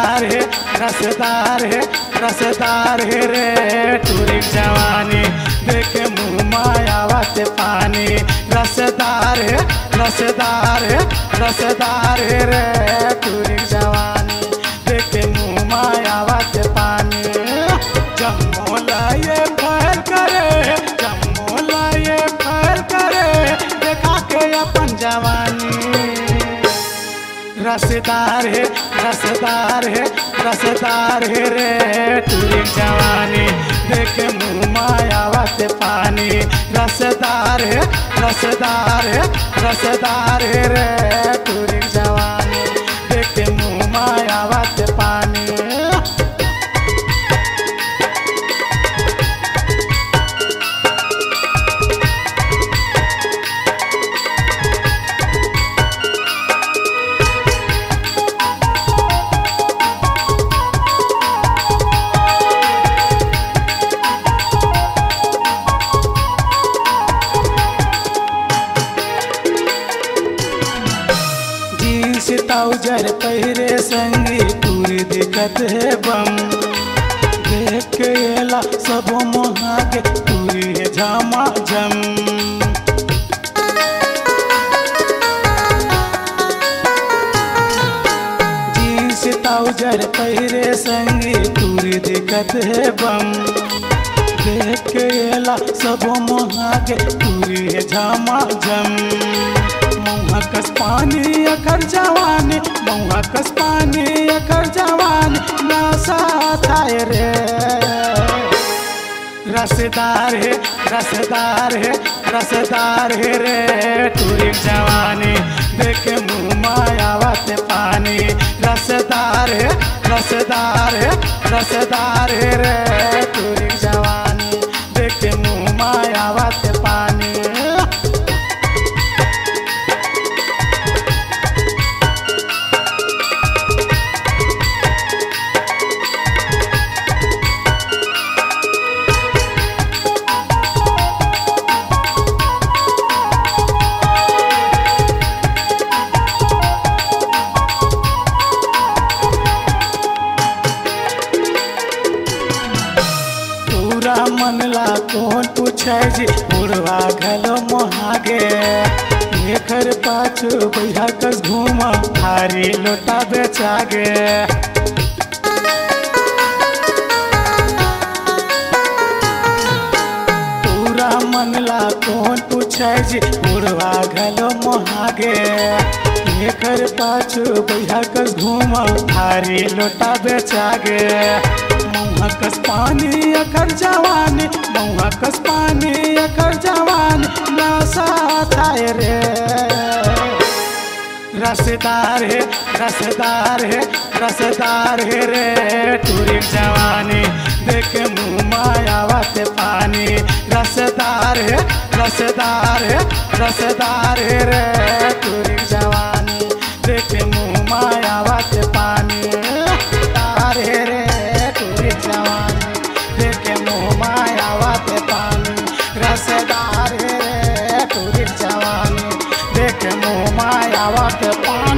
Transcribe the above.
रसदार है रसदार है रे टूरी जवानी देखे मुँह मायावत पानी रसदार है रसदार है रसदार है रे टूरी जवानी देखे मुँह मायावत पानी जम्मू लाए फैल करे जम्मू लाए फैल करे देखा के अपन जवानी रसदार है रसदार है रसदार है रे टूरी जवानी देखे मुँह मायावत पानी रसदार है रसदार है रसदार है रे टूरी जवानी देखे मुँह मायावत पानी ताउजर पहिरे संगी पूरी दिक्कत है बम देख के एला सब मोहा के पूरी है झामा जम जींस ताउजर पहिरे संगी पूरी दिक्कत है बम देख के एला सब मोहा के पूरी है झामा जम मऊहा कस पानी अकर जवानी मऊहा कस पानी अकर जवानी नशा थाए रे रसदार है रसदार है रसदार है रे टूरी जवानी देखे मुँह मायावत पानी रसदार है रसदार है रसदार है रे टूरी जवानी देखे मुँह मायावत पानी मनला कौन पूछे जी बुढ़वा घलो मोहागे एकर पाछू बैठा कस घूमा भारी लोटा बेचागे पूरा मनला कौन पूछे जी बुढ़वा घलो मोहागे एकर पाछू बैठा कस घूमा भारी लोटा बेचागे मऊहा कस पानी अकर जवानी मऊहा कस पानी अकर जवानी नशा थाए रे रसदार है रसदार है रसदार है रे टूरी जवानी देखे मुँह मायावत पानी रसदार है रसदार है रसदार है रे टूरी जवानी देखे मुँह मायावत पानी तार है रे जवानी देखे मुँह मायावत पानी रसदार है टूरी जवानी देखे मुँह मायावत पानी।